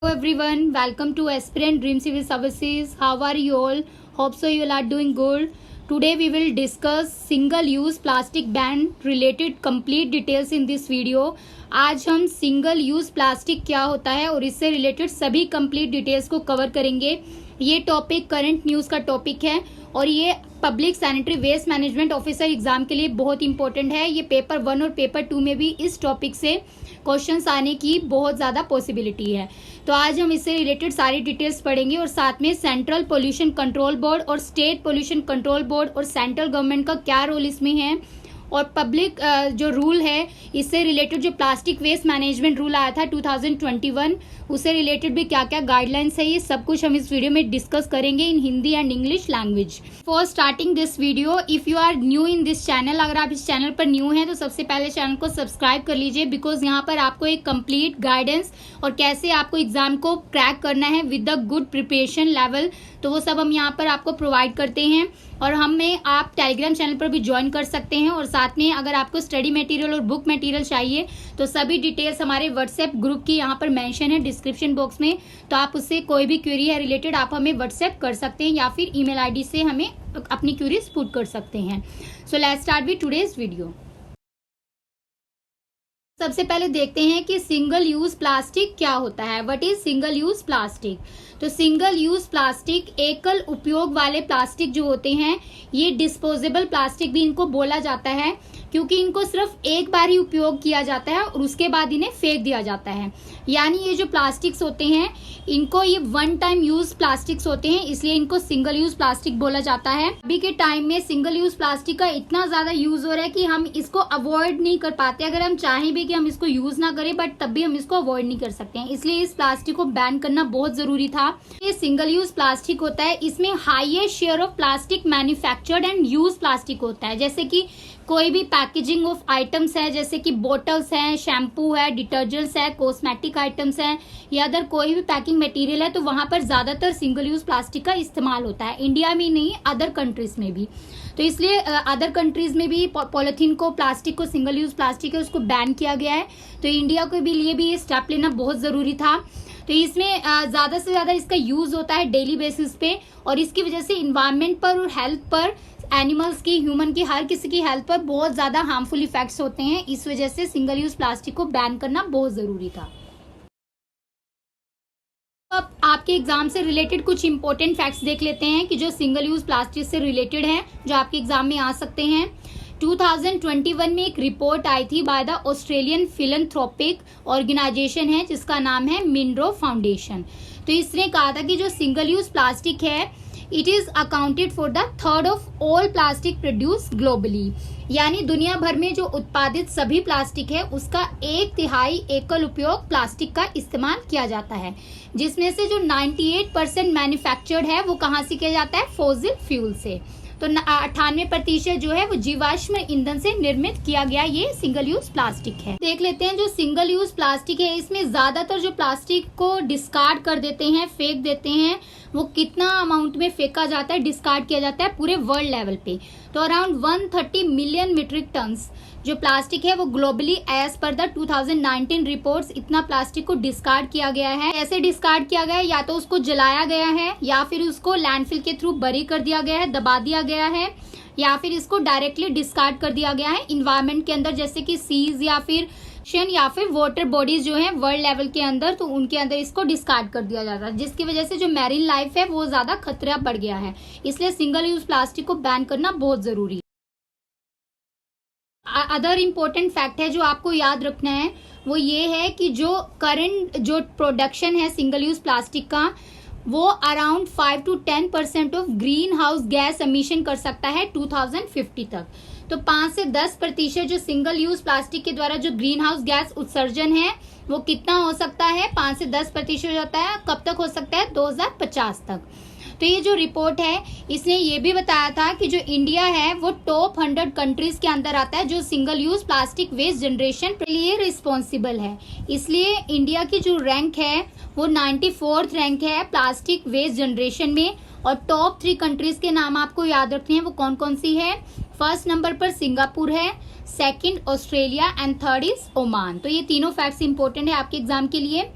Hello everyone, welcome to Aspirant Dream Civil Services. How are you all? Hope so you all are doing good. Today we will discuss single use plastic ban related complete details in this video. आज हम single use plastic क्या होता है और इससे related सभी complete details को cover करेंगे। ये टॉपिक करंट न्यूज का टॉपिक है और ये public sanitary waste management officer exam के लिए बहुत इंपॉर्टेंट है। ये पेपर 1 और पेपर 2 में भी इस टॉपिक से क्वेश्चंस आने की बहुत ज़्यादा पॉसिबिलिटी है। तो आज हम इससे रिलेटेड सारी डिटेल्स पढ़ेंगे और साथ में सेंट्रल पोल्यूशन कंट्रोल बोर्ड और स्टेट पोल्यूशन कंट्रोल बोर्ड और सेंट्रल गवर्नमेंट का क्या रोल इसमें है और पब्लिक जो रूल है इससे रिलेटेड जो प्लास्टिक वेस्ट मैनेजमेंट रूल आया था 2021 उससे रिलेटेड भी क्या क्या गाइडलाइंस है, ये सब कुछ हम इस वीडियो में डिस्कस करेंगे in Hindi and English language. For starting this video, if you are new in this channel, अगर आप इस चैनल पर न्यू हैं तो सबसे पहले चैनल को सब्सक्राइब कर लीजिए बिकॉज यहाँ पर आपको एक कंप्लीट गाइडेंस और कैसे आपको एग्जाम को क्रैक करना है with the good preparation level, तो वो सब हम यहाँ पर आपको प्रोवाइड करते हैं। और हमें आप टेलीग्राम चैनल पर भी ज्वाइन कर सकते हैं और साथ में अगर आपको स्टडी मटेरियल और बुक मटेरियल चाहिए तो सभी डिटेल्स हमारे व्हाट्सएप ग्रुप की यहाँ पर मेंशन है डिस्क्रिप्शन बॉक्स में, तो आप उससे कोई भी क्वेरी है रिलेटेड आप हमें व्हाट्सएप कर सकते हैं या फिर ईमेल आईडी से हमें अपनी क्वेरीज पुट कर सकते हैं। So let's start with today's video. सबसे पहले देखते हैं कि सिंगल यूज प्लास्टिक क्या होता है। What is single use plastic? तो सिंगल यूज प्लास्टिक एकल उपयोग वाले प्लास्टिक जो होते हैं, ये डिस्पोजेबल प्लास्टिक भी इनको बोला जाता है क्योंकि इनको सिर्फ एक बार ही उपयोग किया जाता है और उसके बाद इन्हें फेंक दिया जाता है। यानी ये जो प्लास्टिक्स होते हैं इनको ये वन टाइम यूज प्लास्टिक्स होते हैं, इसलिए इनको सिंगल यूज प्लास्टिक बोला जाता है। अभी के टाइम में सिंगल यूज प्लास्टिक का इतना ज्यादा यूज हो रहा है कि हम इसको अवॉइड नहीं कर पाते। अगर हम चाहें भी कि हम इसको यूज ना करें बट तब भी हम इसको अवॉइड नहीं कर सकते हैं, इसलिए इस प्लास्टिक को बैन करना बहुत जरूरी था। ये सिंगल यूज प्लास्टिक होता है, इसमें highest share of plastic manufactured and use plastic होता है। जैसे कि कोई भी पैकेजिंग ऑफ आइटम्स है, जैसे कि बोटल्स हैं, शैम्पू है, डिटर्जेंट्स है, कॉस्मेटिक आइटम्स हैं या अदर कोई भी पैकिंग मटेरियल है, तो वहां पर ज्यादातर सिंगल यूज प्लास्टिक का इस्तेमाल होता है। इंडिया में नहीं, अदर कंट्रीज में भी। तो इसलिए अदर कंट्रीज में भी पॉलिथीन को, प्लास्टिक को, सिंगल यूज प्लास्टिक है उसको बैन किया गया है। तो इंडिया को भी लिए भी ये स्टेप लेना बहुत जरूरी था। तो इसमें ज्यादा से ज्यादा इसका यूज होता है डेली बेसिस पे और इसकी वजह से इन्वायरमेंट पर और हेल्थ पर, एनिमल्स की, ह्यूमन की, हर किसी की हेल्थ पर बहुत ज्यादा हार्मफुल इफेक्ट्स होते हैं। इस वजह से सिंगल यूज प्लास्टिक को बैन करना बहुत जरूरी था। अब आपके एग्जाम से रिलेटेड कुछ इंपॉर्टेंट फैक्ट्स देख लेते हैं कि जो सिंगल यूज प्लास्टिक से रिलेटेड है, जो आपके एग्जाम में आ सकते हैं। 2021 में एक रिपोर्ट आई थी by the Australian philanthropic organisation है जिसका नाम है मिनरो फाउंडेशन। तो इसने कहा था कि जो सिंगल यूज प्लास्टिक है it is accounted for the third of all plastic produce globally, यानी दुनिया भर में जो उत्पादित सभी प्लास्टिक है उसका 1/3 एकल उपयोग प्लास्टिक का इस्तेमाल किया जाता है, जिसमें से जो 98% मैन्युफैक्चर्ड है वो कहाँ से किया जाता है? फॉसिल फ्यूल से। तो 98% जो है वो जीवाश्म ईंधन से निर्मित किया गया ये सिंगल यूज प्लास्टिक है। देख लेते हैं जो सिंगल यूज प्लास्टिक है इसमें ज्यादातर जो प्लास्टिक को डिस्कार्ड कर देते हैं, फेंक देते हैं, वो कितना अमाउंट में फेंका जाता है, डिस्कार्ड किया जाता है पूरे वर्ल्ड लेवल पे? तो अराउंड 130 मिलियन मीट्रिक टन्स जो प्लास्टिक है वो globally as per the 2019 reports इतना प्लास्टिक को डिस्कार्ड किया गया है। ऐसे डिस्कार्ड किया गया है या तो उसको जलाया गया है या फिर उसको लैंडफिल के थ्रू बरी कर दिया गया है, दबा दिया गया है, या फिर इसको डायरेक्टली डिस्कार्ड कर दिया गया है इन्वायरमेंट के अंदर, जैसे कि सीज या फिर वाटर बॉडीज जो है वर्ल्ड लेवल के अंदर, तो उनके अंदर इसको डिस्कार्ड कर दिया जाता है, जिसकी वजह से जो मैरीन लाइफ है वो ज्यादा खतरा बढ़ गया है। इसलिए सिंगल यूज प्लास्टिक को बैन करना बहुत जरूरी है। अदर इम्पोर्टेंट फैक्ट है जो आपको याद रखना है वो ये है कि जो करंट जो प्रोडक्शन है सिंगल यूज प्लास्टिक का वो around 5 to 10% of green house gas emission कर सकता है 2050 तक। तो 5 से 10% जो सिंगल यूज प्लास्टिक के द्वारा जो ग्रीन हाउस गैस उत्सर्जन है वो कितना हो सकता है? 5 से 10% होता है। कब तक हो सकता है? 2050 तक। तो ये जो रिपोर्ट है इसने ये भी बताया था कि जो इंडिया है वो टॉप 100 कंट्रीज के अंदर आता है जो single use plastic waste generation के लिए रिस्पॉन्सिबल है। इसलिए इंडिया की जो रैंक है वो 94th रैंक है प्लास्टिक वेस्ट जनरेशन में। और टॉप 3 कंट्रीज के नाम आपको याद रखने हैं, वो कौन कौन सी है? फर्स्ट नंबर पर सिंगापुर है, second Australia and third is Oman. तो ये तीनों फैक्ट्स इंपॉर्टेंट है आपके एग्जाम के लिए।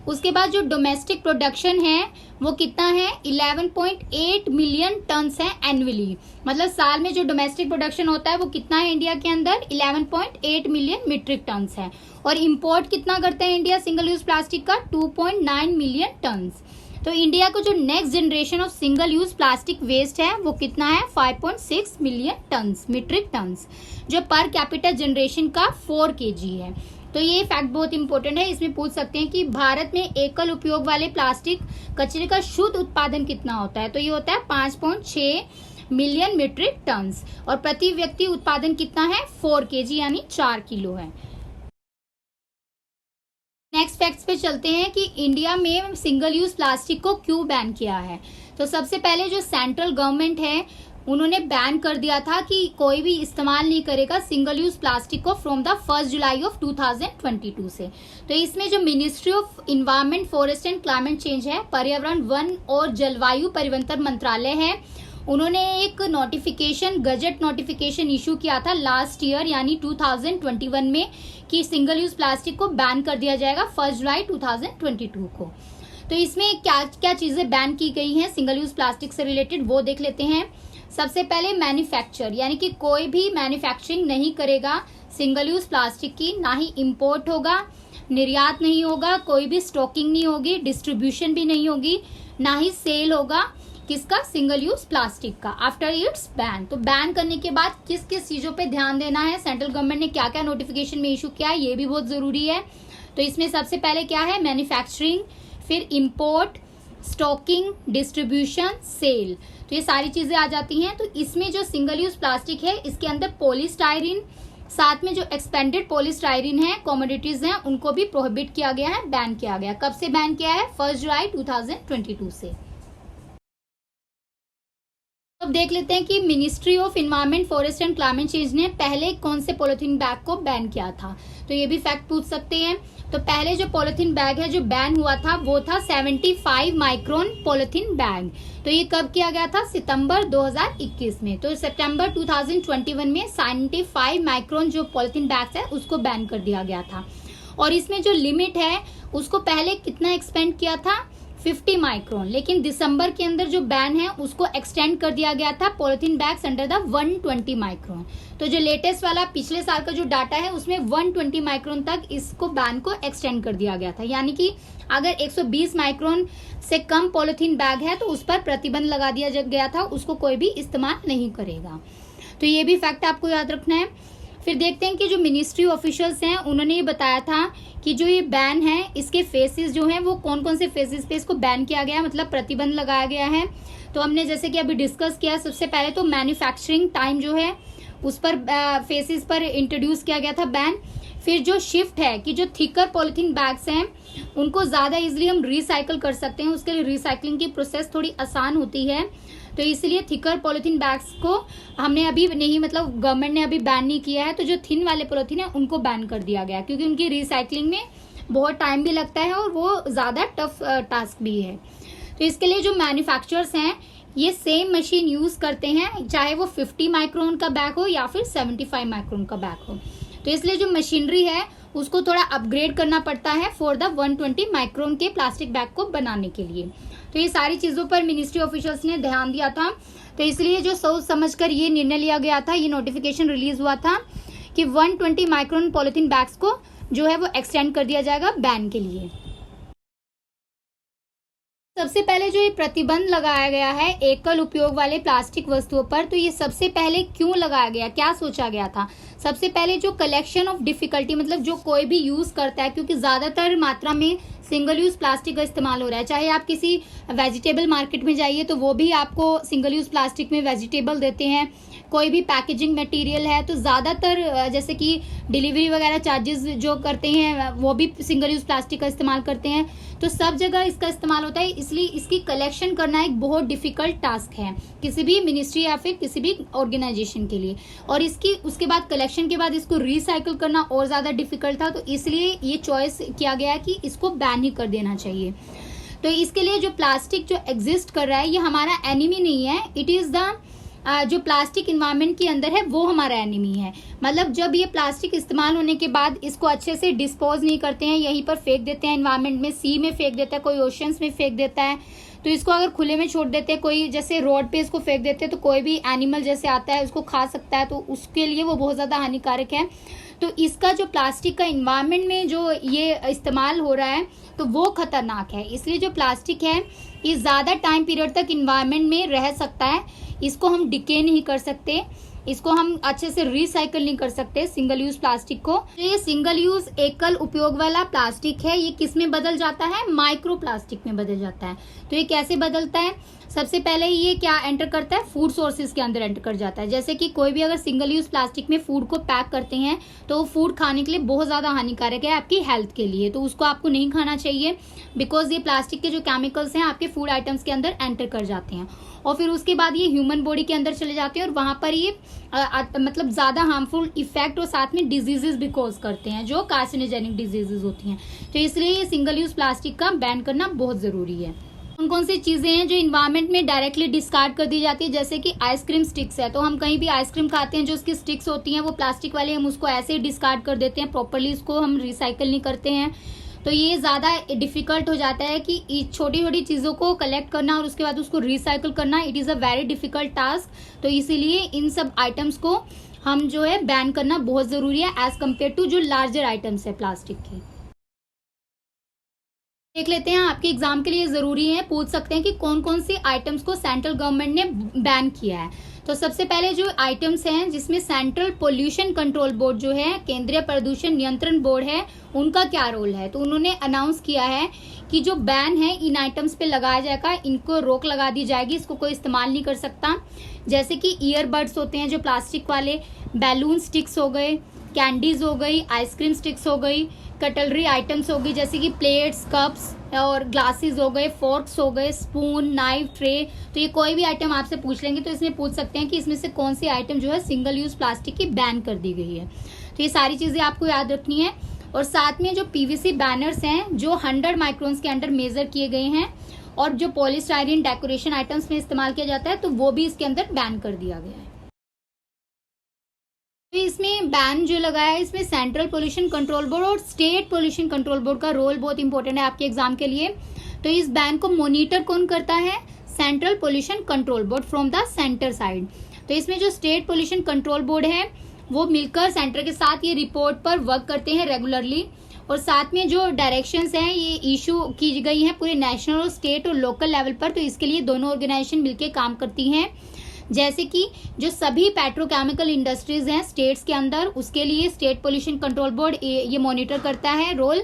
उसके बाद जो डोमेस्टिक प्रोडक्शन है वो कितना है, 11.8 मिलियन टन्स है एनुअली। मतलब साल में जो डोमेस्टिक प्रोडक्शन होता है वो कितना है इंडिया के अंदर, 11.8 मिलियन मीट्रिक टन्स है। और इंपोर्ट कितना करता है इंडिया सिंगल यूज प्लास्टिक का, 2.9 मिलियन टन्स। तो इंडिया को जो next generation of single use plastic waste है वो कितना है, 5.6 मिलियन टन्स मीट्रिक टन्स, जो पर कैपिटल जनरेशन का 4 kg है। तो ये फैक्ट बहुत इंपॉर्टेंट है, इसमें पूछ सकते हैं कि भारत में एकल उपयोग वाले प्लास्टिक कचरे का शुद्ध उत्पादन कितना होता है, तो ये होता है 5.6 मिलियन मीट्रिक टन्स, और प्रति व्यक्ति उत्पादन कितना है, 4 kg यानी 4 किलो है। नेक्स्ट फैक्ट्स पे चलते हैं कि इंडिया में सिंगल यूज प्लास्टिक को क्यों बैन किया है। तो सबसे पहले जो सेंट्रल गवर्नमेंट है उन्होंने बैन कर दिया था कि कोई भी इस्तेमाल नहीं करेगा सिंगल यूज प्लास्टिक को फ्रॉम द 1 जुलाई ऑफ 2022 से। तो इसमें जो ministry of environment, forest and climate change है, पर्यावरण, वन और जलवायु परिवर्तन मंत्रालय है, उन्होंने एक नोटिफिकेशन, गजट नोटिफिकेशन इशू किया था लास्ट ईयर यानी 2021 में कि सिंगल यूज प्लास्टिक को बैन कर दिया जाएगा 1 जुलाई 2022 को। तो इसमें क्या क्या चीजें बैन की गई हैं सिंगल यूज प्लास्टिक से रिलेटेड वो देख लेते हैं। सबसे पहले मैन्युफैक्चर, यानी कि कोई भी मैन्युफैक्चरिंग नहीं करेगा सिंगल यूज प्लास्टिक की, ना ही इंपोर्ट होगा, निर्यात नहीं होगा, कोई भी स्टॉकिंग नहीं होगी, डिस्ट्रीब्यूशन भी नहीं होगी, ना ही सेल होगा किसका, सिंगल यूज प्लास्टिक का आफ्टर इट्स बैन। तो बैन करने के बाद किस किस चीजों पे ध्यान देना है, सेंट्रल गवर्नमेंट ने क्या क्या नोटिफिकेशन में इशू किया है, ये भी बहुत जरूरी है। तो इसमें सबसे पहले क्या है, मैन्युफैक्चरिंग, फिर इंपोर्ट, स्टॉकिंग, डिस्ट्रीब्यूशन, सेल, तो ये सारी चीजें आ जाती हैं। तो इसमें जो सिंगल यूज प्लास्टिक है इसके अंदर पॉलीस्टायरीन, साथ में जो एक्सपेंडेड पॉलीस्टायरीन है, कमोडिटीज हैं, उनको भी प्रोहिबिट किया गया है, बैन किया गया। कब से बैन किया है, 1 जुलाई 2022 से। अब देख लेते हैं कि ministry of environment, forest and climate change ने पहले कौन से पॉलिथीन बैग को बैन किया था, तो ये भी फैक्ट पूछ सकते हैं। तो पहले जो पॉलिथीन बैग है जो बैन हुआ था वो था 75 माइक्रोन पॉलिथीन बैग। तो ये कब किया गया था, सितंबर 2021 में। तो सितंबर 2021 में 75 माइक्रोन जो पॉलिथीन बैग्स है उसको बैन कर दिया गया था। और इसमें जो लिमिट है उसको पहले कितना एक्सपेंड किया था, 50 माइक्रोन, लेकिन दिसंबर के अंदर जो बैन है उसको एक्सटेंड कर दिया गया था polythene bags under the 120 micron. तो जो लेटेस्ट वाला पिछले साल का जो डाटा है उसमें 120 माइक्रोन तक इसको बैन को एक्सटेंड कर दिया गया था, यानी कि अगर 120 माइक्रोन से कम पॉलिथीन बैग है तो उस पर प्रतिबंध लगा दिया गया था, उसको कोई भी इस्तेमाल नहीं करेगा। तो ये भी फैक्ट आपको याद रखना है। फिर देखते हैं कि जो मिनिस्ट्री ऑफिशियल्स हैं उन्होंने ये बताया था कि जो ये बैन है इसके फेसेस जो हैं वो कौन कौन से फेसेस पे इसको बैन किया गया, मतलब प्रतिबंध लगाया गया है। तो हमने जैसे कि अभी डिस्कस किया, सबसे पहले तो मैन्युफैक्चरिंग टाइम जो है उस पर फेसेस पर इंट्रोड्यूस किया गया था बैन। फिर जो शिफ्ट है कि जो थिकर पॉलिथीन बैग्स हैं उनको ज्यादा इजिली हम रिसाइकल कर सकते हैं, उसके लिए रिसाइकलिंग की प्रोसेस थोड़ी आसान होती है, तो इसलिए थिकर पॉलिथीन बैग्स को हमने अभी नहीं, मतलब गवर्नमेंट ने अभी बैन नहीं किया है। तो जो थिन वाले पॉलिथीन है उनको बैन कर दिया गया क्योंकि उनकी रिसाइकलिंग में बहुत टाइम भी लगता है और वो ज्यादा टफ टास्क भी है। तो इसके लिए जो मैन्युफैक्चरर्स हैं ये सेम मशीन यूज करते हैं, चाहे वो 50 माइक्रोन का बैग हो या फिर 75 माइक्रोन का बैग हो। तो इसलिए जो मशीनरी है उसको थोड़ा अपग्रेड करना पड़ता है फॉर द 120 माइक्रोन के प्लास्टिक बैग को बनाने के लिए। तो ये सारी चीजों पर मिनिस्ट्री ऑफिशियल्स ने ध्यान दिया था, तो इसलिए जो सोच समझकर ये निर्णय लिया गया था, ये नोटिफिकेशन रिलीज हुआ था कि 120 माइक्रोन पॉलिथीन बैग्स को जो है वो एक्सटेंड कर दिया जाएगा बैन के लिए। सबसे पहले जो ये प्रतिबंध लगाया गया है एकल उपयोग वाले प्लास्टिक वस्तुओं पर, तो ये सबसे पहले क्यों लगाया गया, क्या सोचा गया था। सबसे पहले जो कलेक्शन ऑफ डिफिकल्टी, मतलब जो कोई भी यूज करता है, क्योंकि ज्यादातर मात्रा में सिंगल यूज प्लास्टिक का इस्तेमाल हो रहा है, चाहे आप किसी वेजिटेबल मार्केट में जाइए तो वो भी आपको सिंगल यूज प्लास्टिक में वेजिटेबल देते हैं, कोई भी पैकेजिंग मटेरियल है तो ज्यादातर जैसे कि डिलीवरी वगैरह चार्जेस जो करते हैं वो भी सिंगल यूज प्लास्टिक का इस्तेमाल करते हैं। तो सब जगह इसका इस्तेमाल होता है, इसलिए इसकी कलेक्शन करना एक बहुत डिफिकल्ट टास्क है किसी भी मिनिस्ट्री या फिर किसी भी ऑर्गेनाइजेशन के लिए। और इसकी उसके बाद कलेक्शन के बाद इसको रिसाइकल करना और ज्यादा डिफिकल्ट था, तो इसलिए ये चॉइस किया गया कि इसको बैन ही कर देना चाहिए। तो इसके लिए जो प्लास्टिक जो एग्जिस्ट कर रहा है ये हमारा एनिमी नहीं है, इट इज द जो प्लास्टिक इन्वायरमेंट के अंदर है वो हमारा एनिमी है। मतलब जब ये प्लास्टिक इस्तेमाल होने के बाद इसको अच्छे से डिस्पोज नहीं करते हैं, यहीं पर फेंक देते हैं इन्वायरमेंट में, सी में फेंक देता है, कोई ओशंस में फेंक देता है, तो इसको अगर खुले में छोड़ देते हैं, कोई जैसे रोड पे इसको फेंक देते हैं, तो कोई भी एनिमल जैसे आता है उसको खा सकता है, तो उसके लिए वो बहुत ज़्यादा हानिकारक है। तो इसका जो प्लास्टिक का इन्वायरमेंट में जो ये इस्तेमाल हो रहा है तो वो खतरनाक है। इसलिए जो प्लास्टिक है ये ज़्यादा टाइम पीरियड तक इन्वायरमेंट में रह सकता है, इसको हम डिके नहीं कर सकते, इसको हम अच्छे से रिसाइकल नहीं कर सकते सिंगल यूज प्लास्टिक को। तो ये सिंगल यूज एकल उपयोग वाला प्लास्टिक है, ये किस में बदल जाता है, माइक्रो प्लास्टिक में बदल जाता है। तो ये कैसे बदलता है, सबसे पहले ये क्या एंटर करता है, फूड सोर्सेज के अंदर एंटर कर जाता है। जैसे कि कोई भी अगर सिंगल यूज प्लास्टिक में फूड को पैक करते हैं तो वो फूड खाने के लिए बहुत ज़्यादा हानिकारक है आपकी हेल्थ के लिए, तो उसको आपको नहीं खाना चाहिए, बिकॉज ये प्लास्टिक के जो केमिकल्स हैं आपके फूड आइटम्स के अंदर एंटर कर जाते हैं और फिर उसके बाद ये ह्यूमन बॉडी के अंदर चले जाते हैं और वहां पर ये मतलब ज़्यादा हार्मफुल इफेक्ट और साथ में डिजीजेस भी कॉज करते हैं जो कार्सिनोजेनिक डिजीजेस होती हैं। तो इसलिए ये सिंगल यूज प्लास्टिक का बैन करना बहुत ज़रूरी है। कौन कौन सी चीज़ें हैं जो इन्वायरमेंट में डायरेक्टली डिस्कार्ड कर दी जाती है, जैसे कि आइसक्रीम स्टिक्स है, तो हम कहीं भी आइसक्रीम खाते हैं जो उसकी स्टिक्स होती हैं वो प्लास्टिक वाले, हम उसको ऐसे ही डिस्कार्ड कर देते हैं, प्रॉपरली उसको हम रिसाइकल नहीं करते हैं। तो ये ज़्यादा डिफिकल्ट हो जाता है कि छोटी छोटी चीज़ों को कलेक्ट करना और उसके बाद उसको रिसाइकल करना, it is a very difficult task. तो इसीलिए इन सब आइटम्स को हम जो है बैन करना बहुत ज़रूरी है एज कम्पेयर टू जो लार्जर आइटम्स है प्लास्टिक की। देख लेते हैं, आपके एग्जाम के लिए जरूरी है, पूछ सकते हैं कि कौन कौन सी आइटम्स को सेंट्रल गवर्नमेंट ने बैन किया है। तो सबसे पहले जो आइटम्स हैं जिसमें सेंट्रल पोल्यूशन कंट्रोल बोर्ड जो है, केंद्रीय प्रदूषण नियंत्रण बोर्ड है, उनका क्या रोल है। तो उन्होंने अनाउंस किया है कि जो बैन है इन आइटम्स पे लगाया जाएगा, इनको रोक लगा दी जाएगी, इसको कोई इस्तेमाल नहीं कर सकता। जैसे कि ईयरबड्स होते हैं जो प्लास्टिक वाले, बैलून स्टिक्स हो गए, कैंडीज हो गई, आइसक्रीम स्टिक्स हो गई, कटलरी आइटम्स हो गई जैसे कि प्लेट्स, कप्स और ग्लासेस हो गए, फोर्क्स हो गए, स्पून, नाइफ, ट्रे। तो ये कोई भी आइटम आपसे पूछ लेंगे तो इसमें पूछ सकते हैं कि इसमें से कौन सी आइटम जो है सिंगल यूज प्लास्टिक की बैन कर दी गई है। तो ये सारी चीजें आपको याद रखनी है। और साथ में जो पीवीसी बैनर्स हैं जो 100 माइक्रोन्स के अंदर मेजर किए गए हैं और जो पॉलीस्टाइरीन डेकोरेशन आइटम्स में इस्तेमाल किया जाता है तो वो भी इसके अंदर बैन कर दिया गया है। तो इसमें बैन जो लगाया है इसमें सेंट्रल पोल्यूशन कंट्रोल बोर्ड और स्टेट पोल्यूशन कंट्रोल बोर्ड का रोल बहुत इंपॉर्टेंट है आपके एग्जाम के लिए। तो इस बैन को मॉनिटर कौन करता है, central pollution control board from the centre side. तो इसमें जो स्टेट पोल्यूशन कंट्रोल बोर्ड है वो मिलकर सेंटर के साथ ये रिपोर्ट पर वर्क करते हैं रेगुलरली, और साथ में जो डायरेक्शंस हैं ये इशू की गई हैं पूरे नेशनल और स्टेट और लोकल लेवल पर। तो इसके लिए दोनों ऑर्गेनाइजेशन मिलकर काम करती हैं। जैसे कि जो सभी पेट्रोकेमिकल इंडस्ट्रीज हैं स्टेट्स के अंदर, उसके लिए स्टेट पोल्यूशन कंट्रोल बोर्ड ये मॉनिटर करता है रोल।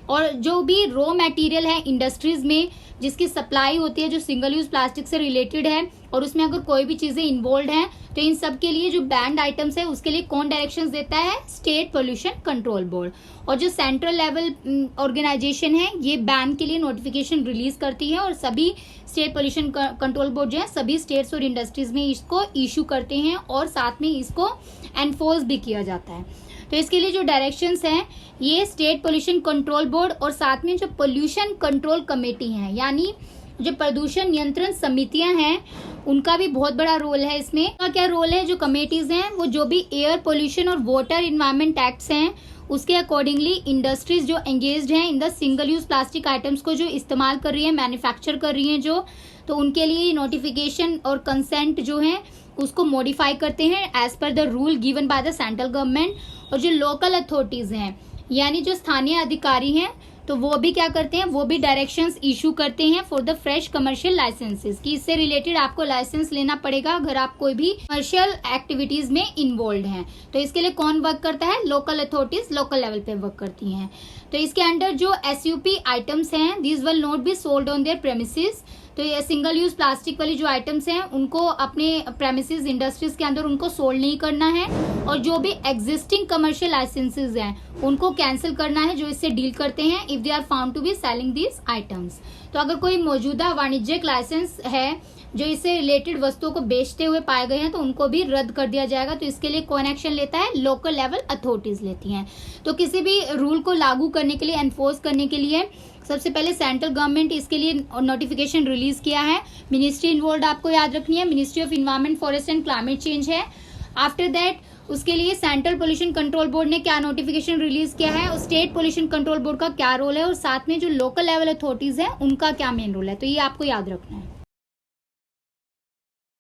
और जो भी रॉ मटेरियल है इंडस्ट्रीज में जिसकी सप्लाई होती है जो सिंगल यूज प्लास्टिक से रिलेटेड है और उसमें अगर कोई भी चीजें इन्वॉल्व हैं तो इन सब के लिए जो बैंड आइटम्स है उसके लिए कौन डायरेक्शंस देता है, स्टेट पोल्यूशन कंट्रोल बोर्ड। और जो सेंट्रल लेवल ऑर्गेनाइजेशन है ये बैन के लिए नोटिफिकेशन रिलीज करती है और सभी स्टेट पोल्यूशन कंट्रोल बोर्ड जो है सभी स्टेट्स और इंडस्ट्रीज में इसको इशू करते हैं और साथ में इसको एनफोर्स भी किया जाता है। तो इसके लिए जो डायरेक्शंस हैं ये स्टेट पोल्यूशन कंट्रोल बोर्ड और साथ में जो पोल्यूशन कंट्रोल कमेटी है यानी जो प्रदूषण नियंत्रण समितियां हैं उनका भी बहुत बड़ा रोल है इसमें। उनका क्या रोल है, जो कमेटीज हैं वो जो भी एयर पोल्यूशन और वाटर इन्वायरमेंट एक्ट्स हैं उसके अकॉर्डिंगली इंडस्ट्रीज जो एंगेज्ड हैं in the single use plastic items को जो इस्तेमाल कर रही है, मैन्युफैक्चर कर रही हैं जो, तो उनके लिए नोटिफिकेशन और कंसेंट जो है उसको मॉडिफाई करते हैं as per the rule given by the central government. और जो लोकल अथॉरिटीज हैं यानी जो स्थानीय अधिकारी हैं तो वो भी क्या करते हैं, वो भी डायरेक्शंस इशू करते हैं for the fresh commercial licences कि इससे रिलेटेड आपको लाइसेंस लेना पड़ेगा अगर आप कोई भी कमर्शियल एक्टिविटीज में इन्वॉल्व हैं। तो इसके लिए कौन वर्क करता है, लोकल अथॉरिटीज लोकल लेवल पे वर्क करती हैं। तो इसके अंडर जो SUP आइटम्स हैं these will not be sold on their premises. तो ये सिंगल यूज प्लास्टिक वाली जो आइटम्स हैं उनको अपने प्रेमिसेस इंडस्ट्रीज के अंदर उनको सोल्ड नहीं करना है और जो भी एग्जिस्टिंग कमर्शियल लाइसेंसेज हैं उनको कैंसिल करना है जो इससे डील करते हैं if they are found to be selling these items. तो अगर कोई मौजूदा वाणिज्यिक लाइसेंस है जो इससे रिलेटेड वस्तुओं को बेचते हुए पाए गए हैं तो उनको भी रद्द कर दिया जाएगा। तो इसके लिए कौन एक्शन लेता है? लोकल लेवल अथॉरिटीज लेती हैं। तो किसी भी रूल को लागू करने के लिए, एनफोर्स करने के लिए सबसे पहले सेंट्रल गवर्नमेंट इसके लिए नोटिफिकेशन रिलीज किया है। मिनिस्ट्री इन्वॉल्व आपको याद रखनी है, ministry of environment, forest and climate change है। आफ्टर दैट उसके लिए सेंट्रल पोल्यूशन कंट्रोल बोर्ड ने क्या नोटिफिकेशन रिलीज किया है और स्टेट पोल्यूशन कंट्रोल बोर्ड का क्या रोल है और साथ में जो लोकल लेवल अथॉरिटीज है उनका क्या मेन रोल है। तो ये आपको याद रखना है।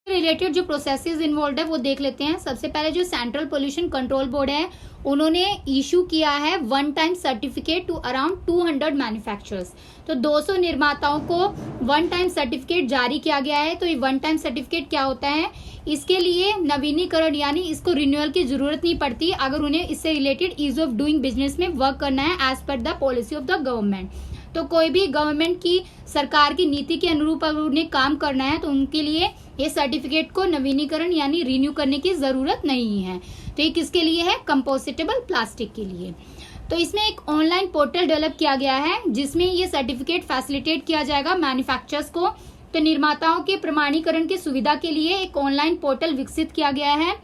रिलेटेड जो प्रोसेसेस इन्वॉल्व है वो देख लेते हैं। सबसे पहले जो सेंट्रल पोल्यूशन कंट्रोल बोर्ड है उन्होंने इशू किया है one time certificate to around 200 manufacturers. तो 200 निर्माताओं को वन टाइम सर्टिफिकेट जारी किया गया है। तो ये वन टाइम सर्टिफिकेट क्या होता है? इसके लिए नवीनीकरण यानी इसको रिन्यूअल की जरूरत नहीं पड़ती अगर उन्हें इससे related ease of doing business में वर्क करना है as per the policy of the government. तो कोई भी गवर्नमेंट की, सरकार की नीति के अनुरूप अगर उन्हें काम करना है तो उनके लिए ये सर्टिफिकेट को नवीनीकरण यानी रिन्यू करने की जरूरत नहीं है। तो ये किसके लिए है? कंपोस्टेबल प्लास्टिक के लिए। तो इसमें एक ऑनलाइन पोर्टल डेवलप किया गया है जिसमें ये सर्टिफिकेट फैसिलिटेट किया जाएगा मैन्युफैक्चरर्स को। तो निर्माताओं के प्रमाणीकरण की सुविधा के लिए एक ऑनलाइन पोर्टल विकसित किया गया है।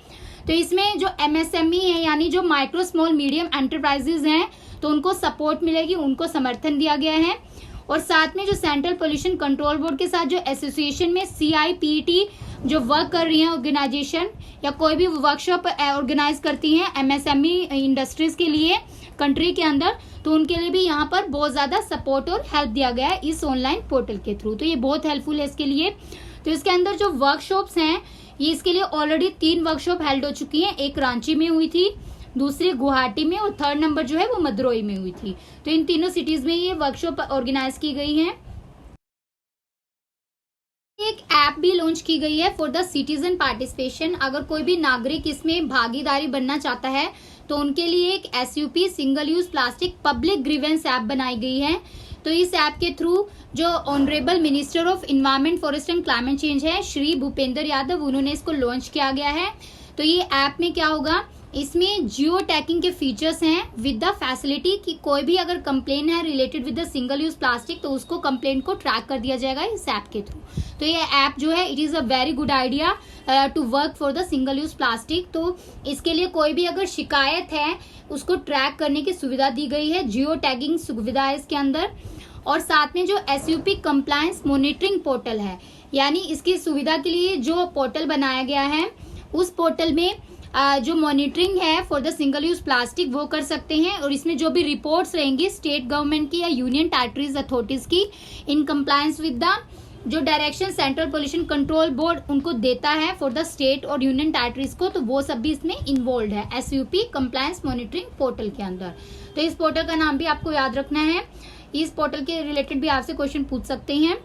तो इसमें जो MSME है यानी जो माइक्रो स्मॉल मीडियम एंटरप्राइजेज हैं तो उनको सपोर्ट मिलेगी, उनको समर्थन दिया गया है। और साथ में जो सेंट्रल पोल्यूशन कंट्रोल बोर्ड के साथ जो एसोसिएशन में CIPT जो वर्क कर रही है ऑर्गेनाइजेशन या कोई भी वर्कशॉप ऑर्गेनाइज करती हैं MSME इंडस्ट्रीज के लिए कंट्री के अंदर, तो उनके लिए भी यहाँ पर बहुत ज्यादा सपोर्ट और हेल्प दिया गया है इस ऑनलाइन पोर्टल के थ्रू। तो ये बहुत हेल्पफुल है इसके लिए। तो इसके अंदर जो वर्कशॉप्स हैं ये इसके लिए ऑलरेडी 3 वर्कशॉप हेल्ड हो चुकी हैं। एक रांची में हुई थी, दूसरी गुवाहाटी में और थर्ड नंबर जो है वो मदुरई में हुई थी। तो इन तीनों सिटीज में ये वर्कशॉप ऑर्गेनाइज की गई है। एक ऐप भी लॉन्च की गई है फॉर द सिटीजन पार्टिसिपेशन। अगर कोई भी नागरिक इसमें भागीदारी बनना चाहता है तो उनके लिए एक SUP single use plastic public grievance app बनाई गई है। तो इस ऐप के थ्रू जो honourable minister of environment, forest and climate change है श्री भूपेंद्र यादव, उन्होंने इसको लॉन्च किया गया है। तो ये ऐप में क्या होगा, इसमें जियो टैगिंग के फीचर्स हैं विद द फैसिलिटी कि कोई भी अगर कंप्लेन है related with the single use plastic तो उसको कंप्लेन को ट्रैक कर दिया जाएगा इस ऐप के थ्रू। तो ये ऐप जो है it is a very good idea to work for the single use plastic. तो इसके लिए कोई भी अगर शिकायत है उसको ट्रैक करने की सुविधा दी गई है, जियो टैगिंग सुविधा है इसके अंदर। और साथ में जो SUP कंप्लायंस मॉनिटरिंग पोर्टल है यानी इसकी सुविधा के लिए जो पोर्टल बनाया गया है उस पोर्टल में जो मॉनिटरिंग है for the single use plastic वो कर सकते हैं। और इसमें जो भी रिपोर्ट्स रहेंगी स्टेट गवर्नमेंट की या यूनियन टेरिटरीज अथॉरिटीज की इन कंप्लायंस विद द जो direction central pollution control board उनको देता है फॉर द स्टेट और यूनियन टेरिटरीज को, तो वो सब भी इसमें इन्वॉल्व है SUP कंप्लायंस मॉनिटरिंग पोर्टल के अंदर। तो इस पोर्टल का नाम भी आपको याद रखना है। इस पोर्टल के रिलेटेड भी आपसे क्वेश्चन पूछ सकते हैं।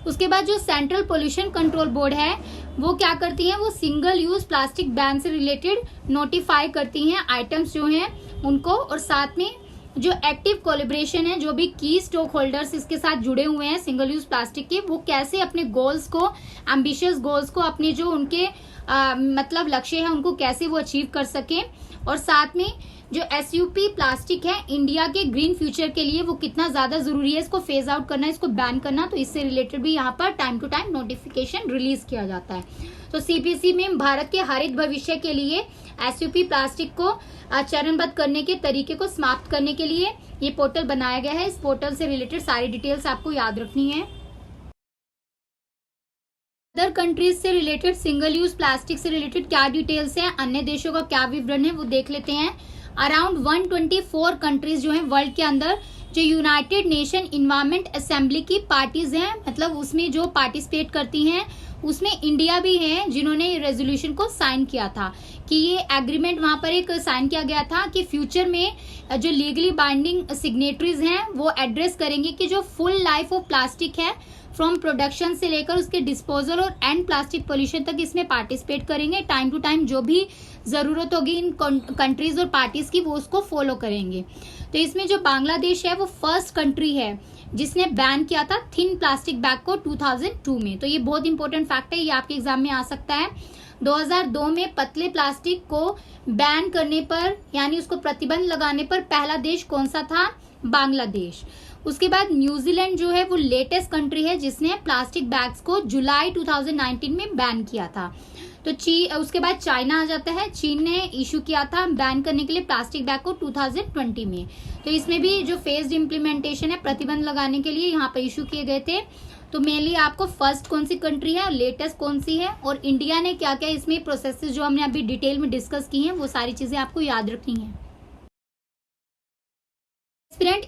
उसके बाद जो सेंट्रल पोल्यूशन कंट्रोल बोर्ड है वो क्या करती है, वो सिंगल यूज प्लास्टिक बैन से रिलेटेड नोटिफाई करती हैं आइटम्स जो हैं उनको। और साथ में जो एक्टिव कोलैबोरेशन है, जो भी की स्टॉक होल्डर्स इसके साथ जुड़े हुए हैं सिंगल यूज प्लास्टिक के, वो कैसे अपने गोल्स को, एम्बिशियस गोल्स को, अपने जो उनके मतलब लक्ष्य है उनको कैसे वो अचीव कर सकें। और साथ में जो SUP प्लास्टिक है इंडिया के ग्रीन फ्यूचर के लिए वो कितना ज्यादा जरूरी है इसको फेज आउट करना, इसको बैन करना। तो इससे रिलेटेड भी यहाँ पर time to time notification release किया जाता है। तो CPC में भारत के हरित भविष्य के लिए SUP प्लास्टिक को चरणबद्ध करने के तरीके को समाप्त करने के लिए ये पोर्टल बनाया गया है। इस पोर्टल से रिलेटेड सारी डिटेल्स आपको याद रखनी है। अदर कंट्रीज से रिलेटेड सिंगल यूज प्लास्टिक से रिलेटेड क्या डिटेल्स है, अन्य देशों का क्या विवरण है वो देख लेते हैं। अराउंड 124 कंट्रीज जो हैं वर्ल्ड के अंदर जो यूनाइटेड नेशन इन्वायरमेंट असेंबली की पार्टीज हैं, मतलब उसमें जो पार्टिसिपेट करती हैं उसमें इंडिया भी है जिन्होंने रेजोल्यूशन को साइन किया था कि ये एग्रीमेंट वहां पर एक साइन किया गया था कि फ्यूचर में जो लीगली बाइंडिंग सिग्नेटरीज हैं वो एड्रेस करेंगे कि जो फुल लाइफ ऑफ प्लास्टिक है फ्रॉम प्रोडक्शन से लेकर उसके डिस्पोजल और एंड प्लास्टिक पोल्यूशन तक इसमें पार्टिसिपेट करेंगे। टाइम टू टाइम जो भी जरूरत होगी इन कंट्रीज और पार्टीज की वो उसको फॉलो करेंगे। तो इसमें जो बांग्लादेश है वो फर्स्ट कंट्री है जिसने बैन किया था थिन प्लास्टिक बैग को 2002 में। तो ये बहुत इंपॉर्टेंट फैक्ट है, ये आपके एग्जाम में आ सकता है। 2002 में पतले प्लास्टिक को बैन करने पर यानी उसको प्रतिबंध लगाने पर पहला देश कौन सा था, बांग्लादेश। उसके बाद न्यूजीलैंड जो है वो लेटेस्ट कंट्री है जिसने प्लास्टिक बैग्स को जुलाई 2019 में बैन किया था। तो उसके बाद चाइना आ जाता है। चीन ने इशू किया था बैन करने के लिए प्लास्टिक बैग को 2020 में। तो इसमें भी जो फेस्ड इम्प्लीमेंटेशन है, प्रतिबंध लगाने के लिए यहाँ पर इशू किए गए थे। तो मेनली आपको फर्स्ट कौन सी कंट्री है और लेटेस्ट कौन सी है और इंडिया ने क्या क्या इसमें प्रोसेसेस जो हमने अभी डिटेल में डिस्कस की हैं वो सारी चीजें आपको याद रखनी है।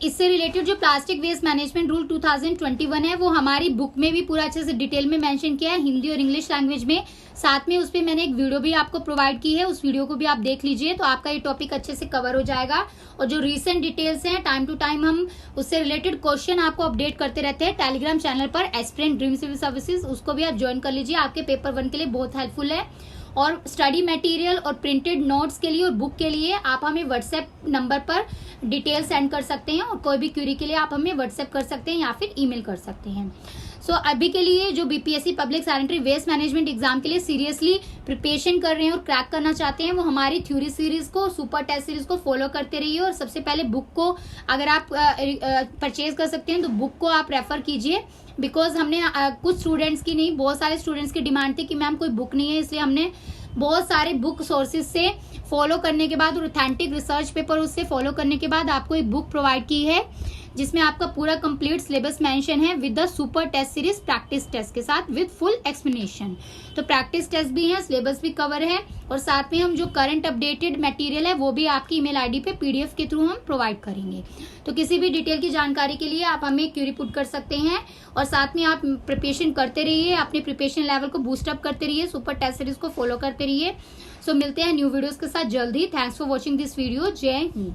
इससे रिलेटेड जो प्लास्टिक वेस्ट मैनेजमेंट रूल 2021 है वो हमारी बुक में भी पूरा अच्छे से डिटेल में मेंशन किया है, हिंदी और इंग्लिश लैंग्वेज में। साथ में उस पर मैंने एक वीडियो भी आपको प्रोवाइड की है, उस वीडियो को भी आप देख लीजिए तो आपका ये टॉपिक अच्छे से कवर हो जाएगा। और जो रीसेंट डिटेल्स हैं टाइम टू टाइम हम उससे रिलेटेड क्वेश्चन आपको अपडेट करते रहते हैं टेलीग्राम चैनल पर एस्पिरेंट ड्रीम सिविल सर्विसेज, उसको भी आप ज्वाइन कर लीजिए, आपके पेपर 1 के लिए बहुत हेल्पफुल है। और स्टडी मटेरियल और प्रिंटेड नोट्स के लिए और बुक के लिए आप हमें व्हाट्सएप नंबर पर डिटेल सेंड कर सकते हैं और कोई भी क्वेरी के लिए आप हमें व्हाट्सएप कर सकते हैं या फिर ईमेल कर सकते हैं। सो अभी के लिए जो BPSC public sanitary waste management exam के लिए सीरियसली प्रिपरेशन कर रहे हैं और क्रैक करना चाहते हैं वो हमारी थ्योरी सीरीज को, सुपर टेस्ट सीरीज को फॉलो करते रहिए। और सबसे पहले बुक को अगर आप परचेज कर सकते हैं तो बुक को आप रेफर कीजिए, बिकॉज हमने कुछ स्टूडेंट्स की नहीं, बहुत सारे स्टूडेंट्स की डिमांड थी कि मैम कोई बुक नहीं है, इसलिए हमने बहुत सारे बुक सोर्सेज से फॉलो करने के बाद और ऑथेंटिक रिसर्च पेपर उससे फॉलो करने के बाद आपको एक बुक प्रोवाइड की है जिसमें आपका पूरा कंप्लीट सिलेबस मेंशन है with the super test series practice test के साथ विद फुल एक्सप्लेनेशन। तो प्रैक्टिस टेस्ट भी है, सिलेबस भी कवर है और साथ में हम जो करंट अपडेटेड मटेरियल है वो भी आपकी ईमेल आईडी पे पीडीएफ के थ्रू हम प्रोवाइड करेंगे। तो किसी भी डिटेल की जानकारी के लिए आप हमें क्वेरी पुट कर सकते हैं और साथ में आप प्रिपरेशन करते रहिए, अपने प्रिपरेशन लेवल को बूस्टअप करते रहिए, सुपर टेस्ट सीरीज को फॉलो करते रहिए। सो मिलते हैं न्यू वीडियोस के साथ जल्दी। Thanks for watching this video. जय हिंद।